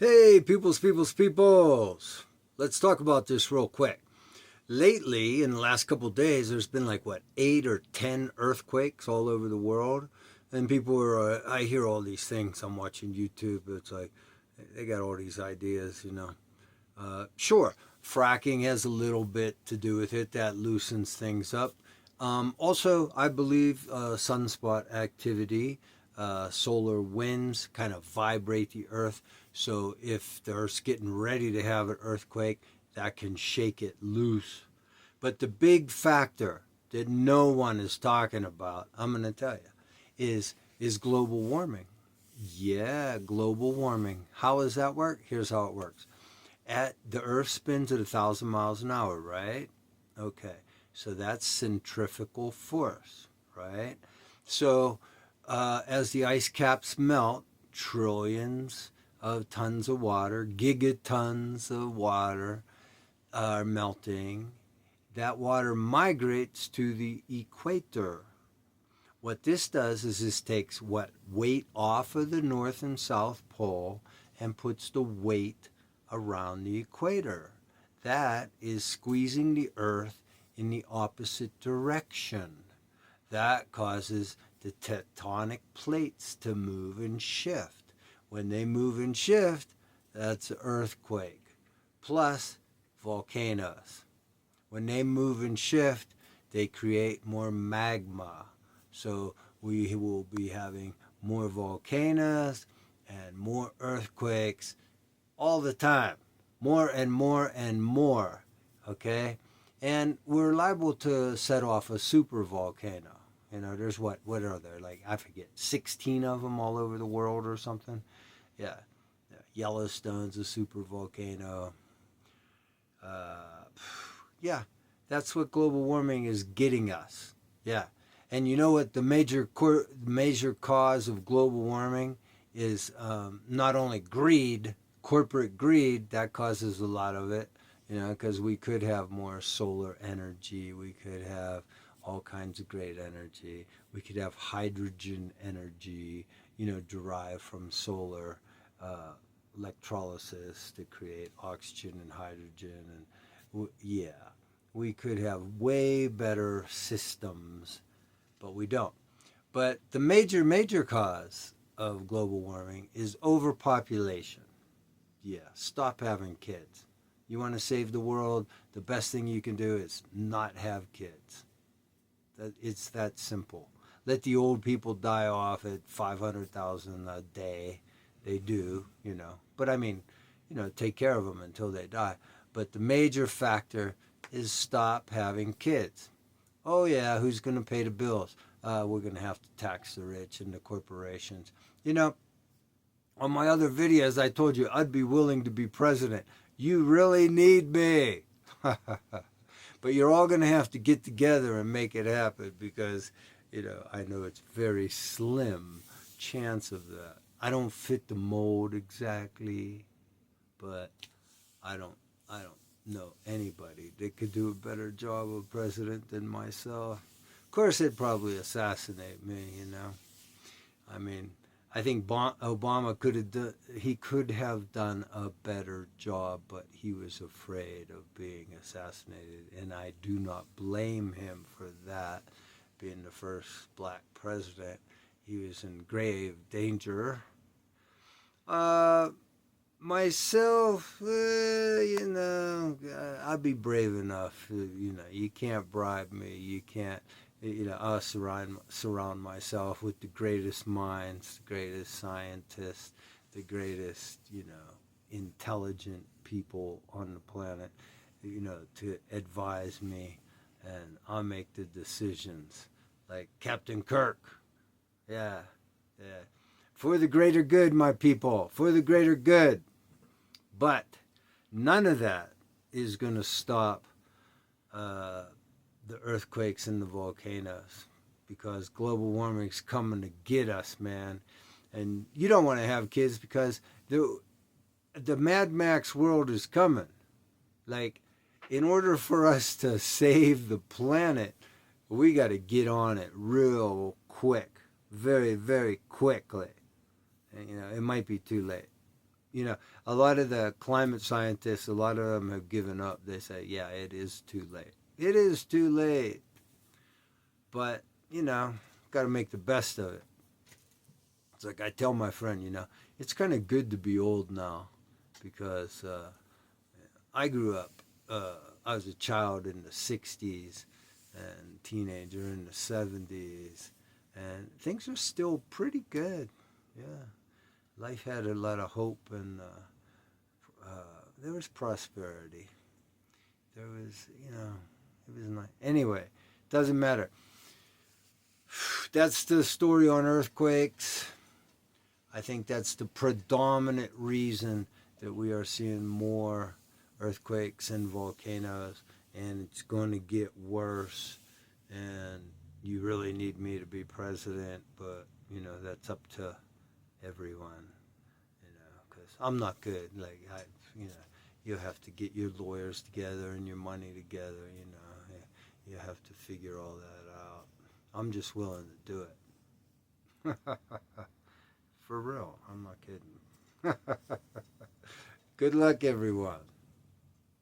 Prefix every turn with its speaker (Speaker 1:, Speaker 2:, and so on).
Speaker 1: Hey, peoples. Let's talk about this real quick. Lately, in the last couple of days, there's been like what, 8 or 10 earthquakes all over the world. And people are, I hear all these things. I'm watching YouTube. It's like they got all these ideas. Sure, fracking has a little bit to do with it. That loosens things up. Also, I believe sunspot activity, solar winds kind of vibrate the earth. So if the earth's getting ready to have an earthquake, that can shake it loose. But the big factor that no one is talking about, I'm going to tell you, is global warming. Yeah, global warming. How does that work? Here's how it works. At the Earth spins at 1,000 miles an hour, right? Okay, so that's centrifugal force, right? So as the ice caps melt, trillions of tons of water, gigatons of water are melting. That water migrates to the equator. What this does is this takes what weight off of the North and South Pole and puts the weight around the equator. That is squeezing the Earth in the opposite direction. That causes the tectonic plates to move and shift. When they move and shift, that's an earthquake. Plus volcanoes. When they move and shift, they create more magma. So we will be having more volcanoes and more earthquakes all the time. More and more and more. Okay? And we're liable to set off a super volcano. There's what are there? Like, I forget, 16 of them all over the world or something? Yeah. Yellowstone's a super volcano. Yeah, that's what global warming is getting us. Yeah. And you know what the major cause of global warming is? Not only greed, corporate greed, that causes a lot of it, because we could have more solar energy, we could have all kinds of great energy, we could have hydrogen energy, derived from solar electrolysis to create oxygen and hydrogen. And yeah, we could have way better systems, but we don't. But the major cause of global warming is overpopulation. Yeah, stop having kids. You want to save the world, the best thing you can do is not have kids. It's that simple. Let the old people die off at 500,000 a day. They do. But I mean, take care of them until they die. But the major factor is stop having kids. Oh, yeah, who's going to pay the bills? We're going to have to tax the rich and the corporations. On my other videos, I told you I'd be willing to be president. You really need me. But you're all going to have to get together and make it happen because, I know it's very slim chance of that. I don't fit the mold exactly, but I don't know anybody that could do a better job of president than myself. Of course, they'd probably assassinate me. I mean, I think Obama could have done a better job, but he was afraid of being assassinated, and I do not blame him for that. Being the first black president, he was in grave danger. Uh, Myself, I'd be brave enough. You can't bribe me. You can't. I'll surround myself with the greatest minds, the greatest scientists, the greatest, intelligent people on the planet, to advise me, and I'll make the decisions. Like Captain Kirk. Yeah, yeah. For the greater good, my people. For the greater good. But none of that is going to stop uh, the earthquakes and the volcanoes because global warming is coming to get us, man. And you don't want to have kids because the Mad Max world is coming. Like, in order for us to save the planet, we got to get on it real quick, very, very quickly. And, it might be too late. You know, a lot of the climate scientists, a lot of them have given up. They say, yeah, it is too late. It is too late. But, you know, got to make the best of it. It's like I tell my friend, you know, it's kind of good to be old now because I grew up, I was a child in the 60s and teenager in the 70s, and things are still pretty good. Yeah. Life had a lot of hope, and there was prosperity. There was, you know, it was nice. Anyway, doesn't matter. That's the story on earthquakes. I think that's the predominant reason that we are seeing more earthquakes and volcanoes, and it's going to get worse. And you really need me to be president, but you know that's up to everyone. You know, because I'm not good. Like you know, you have to get your lawyers together and your money together. You know, you have to figure all that out. I'm just willing to do it. For real, I'm not kidding. Good luck, everyone.